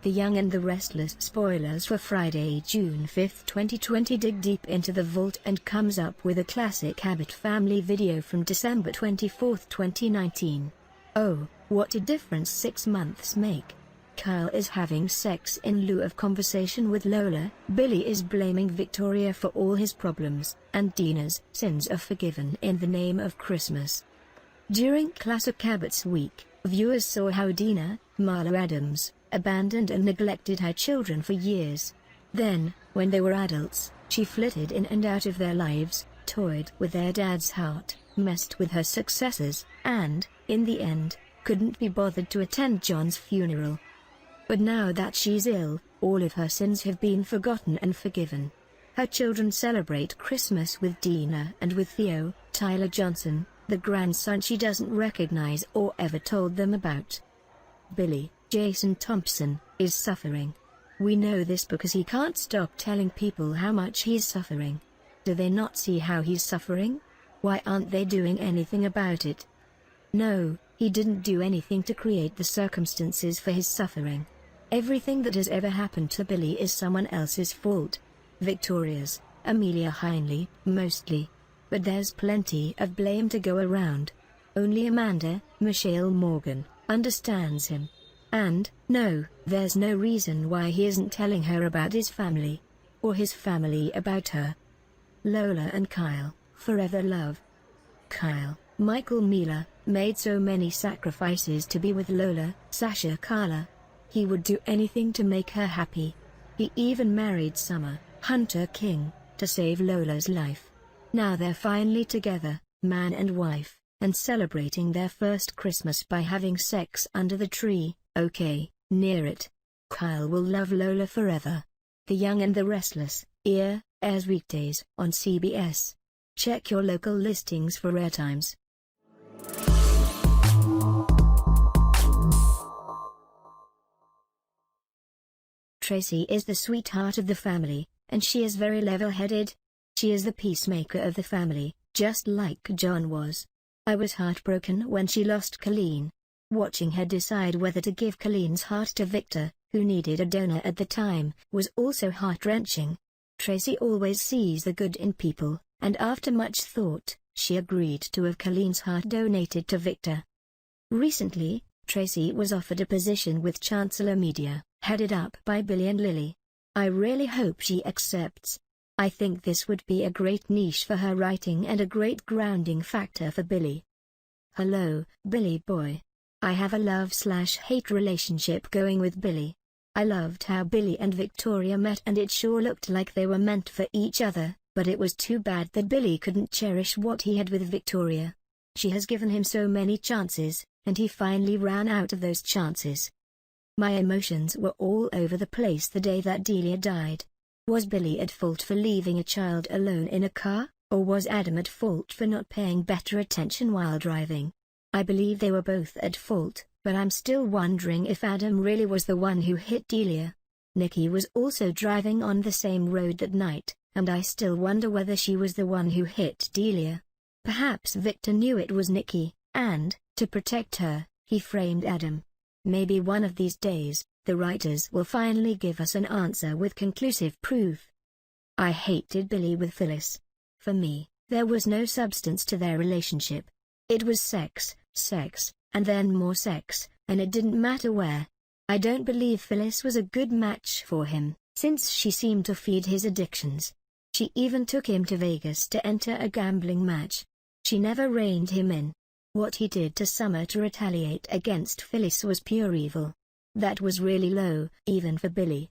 The Young and the Restless spoilers for Friday, June 5, 2020 dig deep into the vault and comes up with a classic Abbott family video from December 24, 2019. Oh, what a difference 6 months make. Kyle is having sex in lieu of conversation with Lola, Billy is blaming Victoria for all his problems, and Dina's sins are forgiven in the name of Christmas. During classic Abbott's week, viewers saw how Dina, Marla Adams, abandoned and neglected her children for years. Then, when they were adults, she flitted in and out of their lives, toyed with their dad's heart, messed with her successors, and, in the end, couldn't be bothered to attend John's funeral. But now that she's ill, all of her sins have been forgotten and forgiven. Her children celebrate Christmas with Dina and with Theo, Tyler Johnson, the grandson she doesn't recognize or ever told them about. Billy, Jason Thompson, is suffering. We know this because he can't stop telling people how much he's suffering. Do they not see how he's suffering? Why aren't they doing anything about it? No, he didn't do anything to create the circumstances for his suffering. Everything that has ever happened to Billy is someone else's fault. Victoria's, Amelia Heinley, mostly. But there's plenty of blame to go around. Only Amanda, Michelle Morgan, understands him. And, no, there's no reason why he isn't telling her about his family. Or his family about her. Lola and Kyle, forever love. Kyle, Michael Miller, made so many sacrifices to be with Lola, Sasha Carla. He would do anything to make her happy. He even married Summer, Hunter King, to save Lola's life. Now they're finally together, man and wife, and celebrating their first Christmas by having sex under the tree. Okay, near it. Kyle will love Lola forever. The Young and the Restless, airs weekdays on CBS. Check your local listings for airtimes. Tracy is the sweetheart of the family, and she is very level-headed. She is the peacemaker of the family, just like John was. I was heartbroken when she lost Colleen. Watching her decide whether to give Colleen's heart to Victor, who needed a donor at the time, was also heart-wrenching. Tracy always sees the good in people, and after much thought, she agreed to have Colleen's heart donated to Victor. Recently, Tracy was offered a position with Chancellor Media, headed up by Billy and Lily. I really hope she accepts. I think this would be a great niche for her writing and a great grounding factor for Billy. Hello, Billy boy. I have a love/hate relationship going with Billy. I loved how Billy and Victoria met and it sure looked like they were meant for each other, but it was too bad that Billy couldn't cherish what he had with Victoria. She has given him so many chances, and he finally ran out of those chances. My emotions were all over the place the day that Delia died. Was Billy at fault for leaving a child alone in a car, or was Adam at fault for not paying better attention while driving? I believe they were both at fault, but I'm still wondering if Adam really was the one who hit Delia. Nikki was also driving on the same road that night, and I still wonder whether she was the one who hit Delia. Perhaps Victor knew it was Nikki, and, to protect her, he framed Adam. Maybe one of these days, the writers will finally give us an answer with conclusive proof. I hated Billy with Phyllis. For me, there was no substance to their relationship. It was sex, and then more sex, and it didn't matter where. I don't believe Phyllis was a good match for him, since she seemed to feed his addictions. She even took him to Vegas to enter a gambling match. She never reined him in. What he did to Summer to retaliate against Phyllis was pure evil. That was really low, even for Billy.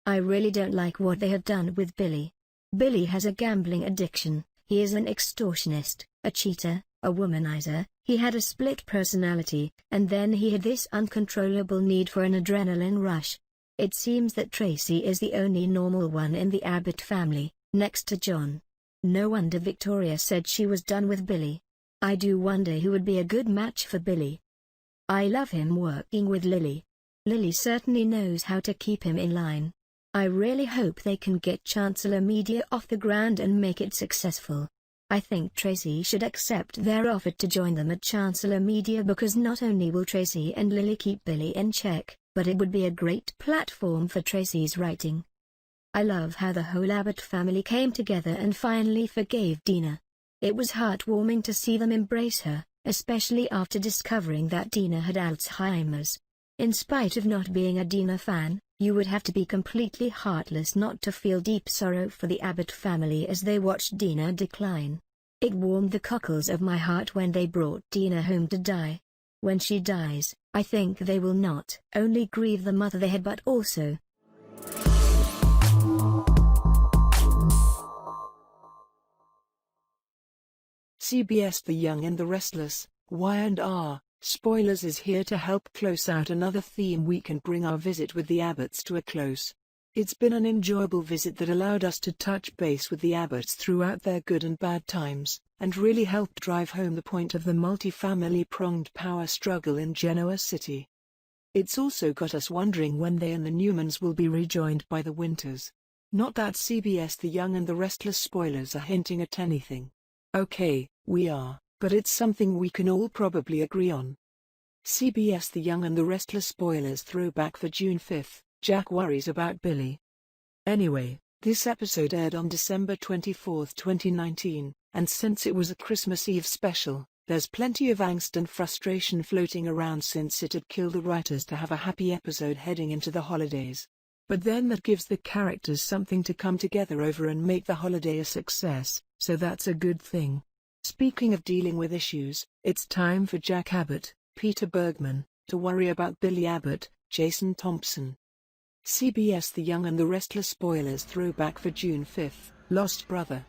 I really don't like what they have done with Billy. Billy has a gambling addiction, he is an extortionist, a cheater, a womanizer, he had a split personality, and then he had this uncontrollable need for an adrenaline rush. It seems that Tracy is the only normal one in the Abbott family, next to John. No wonder Victoria said she was done with Billy. I do wonder who would be a good match for Billy. I love him working with Lily. Lily certainly knows how to keep him in line. I really hope they can get Chancellor Media off the ground and make it successful. I think Tracy should accept their offer to join them at Chancellor Media because not only will Tracy and Lily keep Billy in check, but it would be a great platform for Tracy's writing. I love how the whole Abbott family came together and finally forgave Dina. It was heartwarming to see them embrace her, especially after discovering that Dina had Alzheimer's. In spite of not being a Dina fan, you would have to be completely heartless not to feel deep sorrow for the Abbott family as they watched Dina decline. It warmed the cockles of my heart when they brought Dina home to die. When she dies, I think they will not only grieve the mother they had but also CBS The Young and the Restless, Y&R, Spoilers is here to help close out another theme week and bring our visit with the Abbotts to a close. It's been an enjoyable visit that allowed us to touch base with the Abbotts throughout their good and bad times, and really helped drive home the point of the multi-family-pronged power struggle in Genoa City. It's also got us wondering when they and the Newmans will be rejoined by the Winters. Not that CBS The Young and the Restless spoilers are hinting at anything. Okay, we are, but it's something we can all probably agree on. CBS The Young and the Restless spoilers throwback for June 5th, Jack worries about Billy. Anyway, this episode aired on December 24, 2019, and since it was a Christmas Eve special, there's plenty of angst and frustration floating around since it had killed the writers to have a happy episode heading into the holidays. But then that gives the characters something to come together over and make the holiday a success, so that's a good thing. Speaking of dealing with issues, it's time for Jack Abbott, Peter Bergman, to worry about Billy Abbott, Jason Thompson. CBS The Young and the Restless spoilers throwback for June 5th, Lost Brother.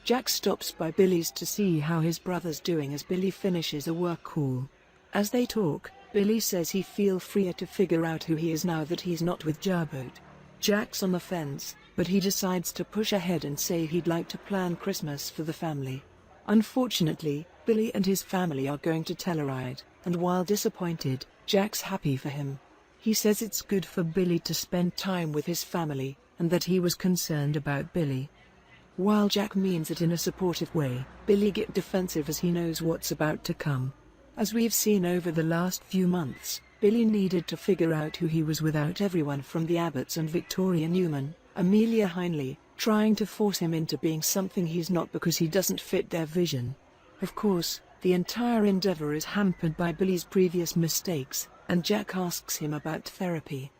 Jack stops by Billy's to see how his brother's doing as Billy finishes a work call. As they talk, Billy says he feels freer to figure out who he is now that he's not with Jarbot. Jack's on the fence, but he decides to push ahead and say he'd like to plan Christmas for the family. Unfortunately, Billy and his family are going to Telluride, and while disappointed, Jack's happy for him. He says it's good for Billy to spend time with his family, and that he was concerned about Billy. While Jack means it in a supportive way, Billy gets defensive as he knows what's about to come. As we've seen over the last few months, Billy needed to figure out who he was without everyone from the Abbotts and Victoria Newman, Amelia Heinley, trying to force him into being something he's not because he doesn't fit their vision. Of course, the entire endeavor is hampered by Billy's previous mistakes, and Jack asks him about therapy.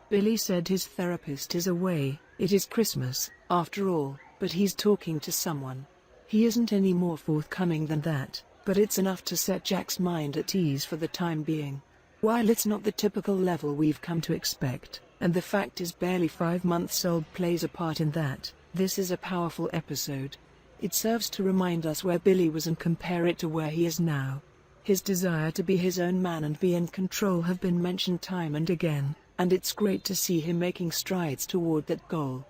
Billy said his therapist is away, it is Christmas, after all, but he's talking to someone. He isn't any more forthcoming than that, but it's enough to set Jack's mind at ease for the time being. While it's not the typical level we've come to expect, and the fact is barely 5 months old plays a part in that, this is a powerful episode. It serves to remind us where Billy was and compare it to where he is now. His desire to be his own man and be in control have been mentioned time and again, and it's great to see him making strides toward that goal.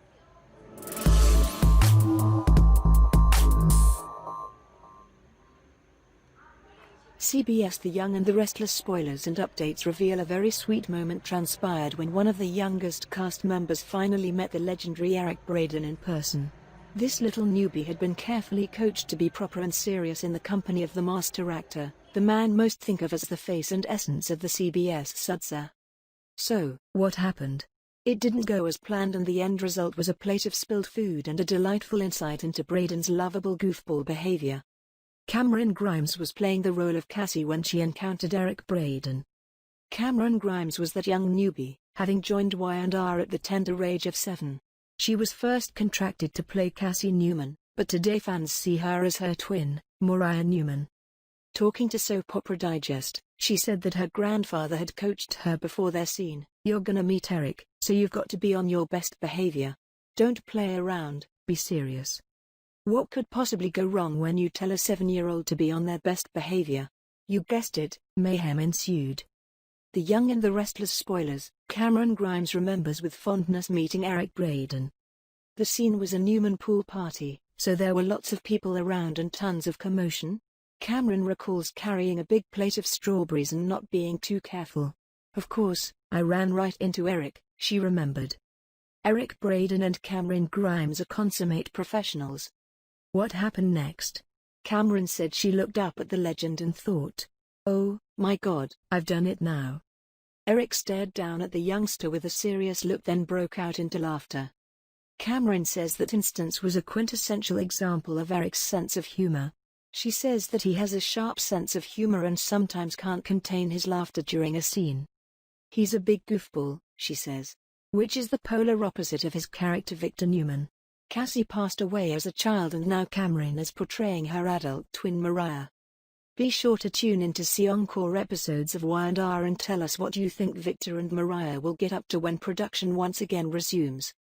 CBS The Young and the Restless spoilers and updates reveal a very sweet moment transpired when one of the youngest cast members finally met the legendary Eric Braeden in person. This little newbie had been carefully coached to be proper and serious in the company of the master actor, the man most think of as the face and essence of the CBS Sudsa. So, what happened? It didn't go as planned, and the end result was a plate of spilled food and a delightful insight into Braeden's lovable goofball behavior. Cameron Grimes was playing the role of Cassie when she encountered Eric Braeden. Cameron Grimes was that young newbie, having joined Y&R at the tender age of 7. She was first contracted to play Cassie Newman, but today fans see her as her twin, Mariah Newman. Talking to Soap Opera Digest, she said that her grandfather had coached her before their scene. "You're gonna meet Eric, so you've got to be on your best behavior. Don't play around, be serious." What could possibly go wrong when you tell a 7-year-old to be on their best behavior? You guessed it, mayhem ensued. The Young and the Restless spoilers, Cameron Grimes remembers with fondness meeting Eric Braeden. The scene was a Newman pool party, so there were lots of people around and tons of commotion. Cameron recalls carrying a big plate of strawberries and not being too careful. "Of course, I ran right into Eric," she remembered. Eric Braeden and Cameron Grimes are consummate professionals. What happened next? Cameron said she looked up at the legend and thought, "Oh, my God, I've done it now." Eric stared down at the youngster with a serious look, then broke out into laughter. Cameron says that instance was a quintessential example of Eric's sense of humor. She says that he has a sharp sense of humor and sometimes can't contain his laughter during a scene. He's a big goofball, she says, which is the polar opposite of his character Victor Newman. Cassie passed away as a child and now Cameron is portraying her adult twin Mariah. Be sure to tune in to see encore episodes of Y&R and tell us what you think Victor and Mariah will get up to when production once again resumes.